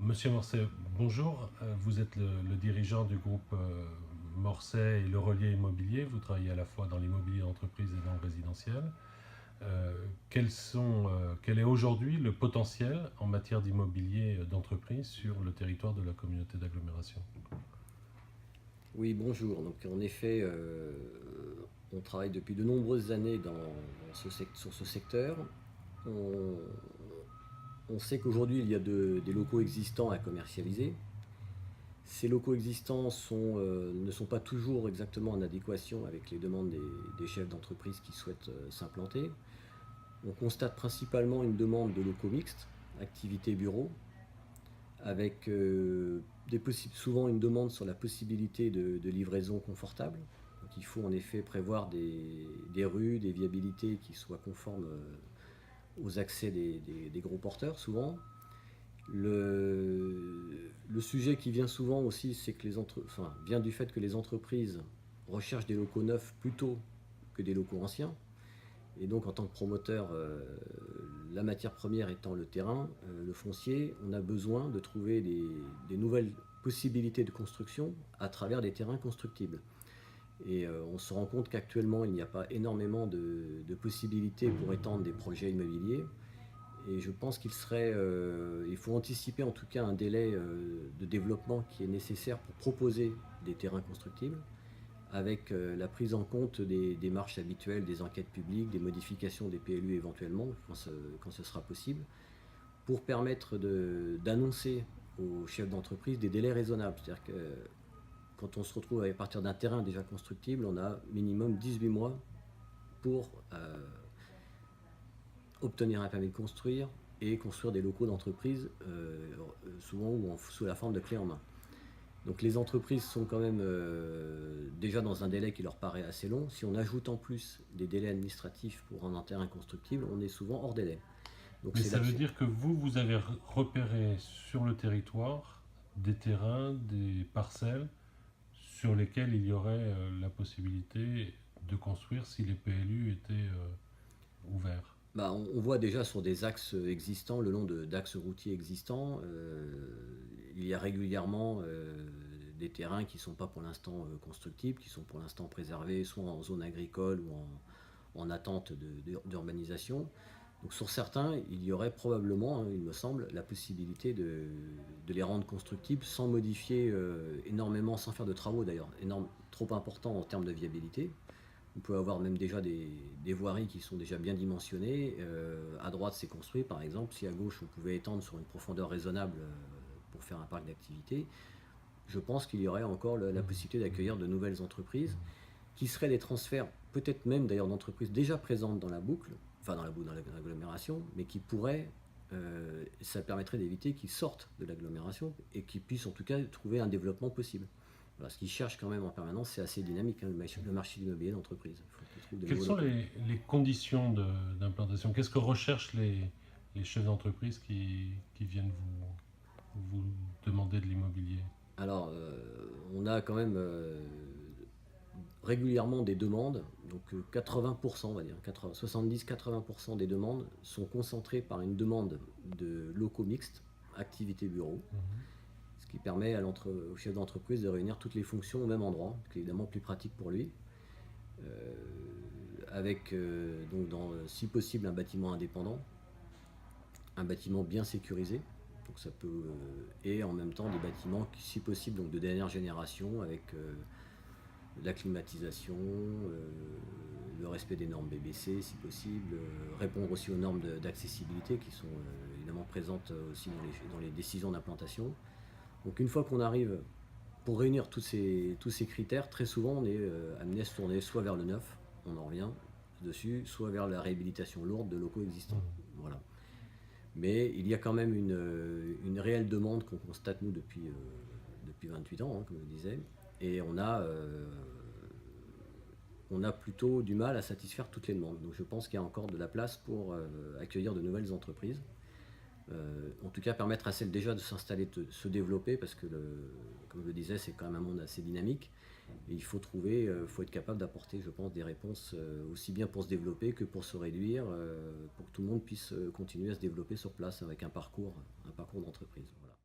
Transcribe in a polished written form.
Monsieur Morcet, bonjour. Vous êtes le dirigeant du groupe Morcet et Le Relier Immobilier. Vous travaillez à la fois dans l'immobilier d'entreprise et dans le résidentiel. Quel est aujourd'hui le potentiel en matière d'immobilier d'entreprise sur le territoire de la communauté d'agglomération? Oui, bonjour. Donc, en effet, on travaille depuis de nombreuses années sur ce secteur. On, on sait qu'aujourd'hui, il y a des locaux existants à commercialiser. Ces locaux existants ne sont pas toujours exactement en adéquation avec les demandes des chefs d'entreprise qui souhaitent s'implanter. On constate principalement une demande de locaux mixtes, activité bureau, avec souvent une demande sur la possibilité de livraison confortable. Donc il faut en effet prévoir des rues, des viabilités qui soient conformes aux accès des gros porteurs souvent. Le sujet qui vient souvent aussi, c'est que vient du fait que les entreprises recherchent des locaux neufs plutôt que des locaux anciens. Et donc en tant que promoteur, la matière première étant le terrain, le foncier, on a besoin de trouver des nouvelles possibilités de construction à travers des terrains constructibles. Et on se rend compte qu'actuellement, il n'y a pas énormément de possibilités pour étendre des projets immobiliers. Et je pense il faut anticiper en tout cas un délai de développement qui est nécessaire pour proposer des terrains constructibles, avec la prise en compte des démarches habituelles, des enquêtes publiques, des modifications des PLU éventuellement, quand ce sera possible, pour permettre d'annoncer aux chefs d'entreprise des délais raisonnables. C'est-à-dire que quand on se retrouve à partir d'un terrain déjà constructible, on a minimum 18 mois pour obtenir un permis de construire et construire des locaux d'entreprise, souvent sous la forme de clé en main. Donc les entreprises sont quand même déjà dans un délai qui leur paraît assez long. Si on ajoute en plus des délais administratifs pour rendre un terrain constructible, on est souvent hors délai. Donc Mais ça veut dire que vous avez repéré sur le territoire des terrains, des parcelles sur lesquels il y aurait la possibilité de construire si les PLU étaient ouverts. On voit déjà sur des axes existants, le long d'axes routiers existants, il y a régulièrement des terrains qui ne sont pas pour l'instant constructibles, qui sont pour l'instant préservés, soit en zone agricole ou en attente d'urbanisation. Donc sur certains, il y aurait probablement, il me semble, la possibilité de les rendre constructibles sans modifier énormément, sans faire de travaux d'ailleurs, trop importants en termes de viabilité. On peut avoir même déjà des voiries qui sont déjà bien dimensionnées. À droite, c'est construit, par exemple. Si à gauche, on pouvait étendre sur une profondeur raisonnable pour faire un parc d'activité, je pense qu'il y aurait encore la possibilité d'accueillir de nouvelles entreprises qui seraient des transferts, peut-être même d'ailleurs d'entreprises déjà présentes dans la boucle, enfin dans l'agglomération, mais qui pourraient, ça permettrait d'éviter qu'ils sortent de l'agglomération et qu'ils puissent en tout cas trouver un développement possible. Voilà, ce qu'ils cherchent quand même en permanence, c'est assez dynamique, hein, le marché de l'immobilier d'entreprise. Quelles sont les conditions d'implantation? Qu'est-ce que recherchent les chefs d'entreprise qui viennent vous demander de l'immobilier? Alors, on a quand même régulièrement des demandes, donc 80%, on va dire, 70-80% des demandes sont concentrées par une demande de locaux mixtes, activité bureau, ce qui permet au chef d'entreprise de réunir toutes les fonctions au même endroit, ce qui est évidemment plus pratique pour lui. Avec donc si possible un bâtiment indépendant, un bâtiment bien sécurisé, donc ça peut et en même temps des bâtiments qui, si possible, donc de dernière génération, avec la climatisation, le respect des normes BBC si possible, répondre aussi aux normes d'accessibilité qui sont évidemment présentes aussi dans les décisions d'implantation. Donc une fois qu'on arrive pour réunir tous ces critères, très souvent on est amené à se tourner soit vers le neuf, on en revient dessus, soit vers la réhabilitation lourde de locaux existants. Voilà. Mais il y a quand même une réelle demande qu'on constate nous depuis 28 ans, hein, comme je disais, et on a plutôt du mal à satisfaire toutes les demandes. Donc je pense qu'il y a encore de la place pour accueillir de nouvelles entreprises. En tout cas permettre à celles déjà de s'installer, de se développer, parce que comme je le disais, c'est quand même un monde assez dynamique. Et il faut faut être capable d'apporter, je pense, des réponses aussi bien pour se développer que pour se réduire, pour que tout le monde puisse continuer à se développer sur place avec un parcours d'entreprise. Voilà.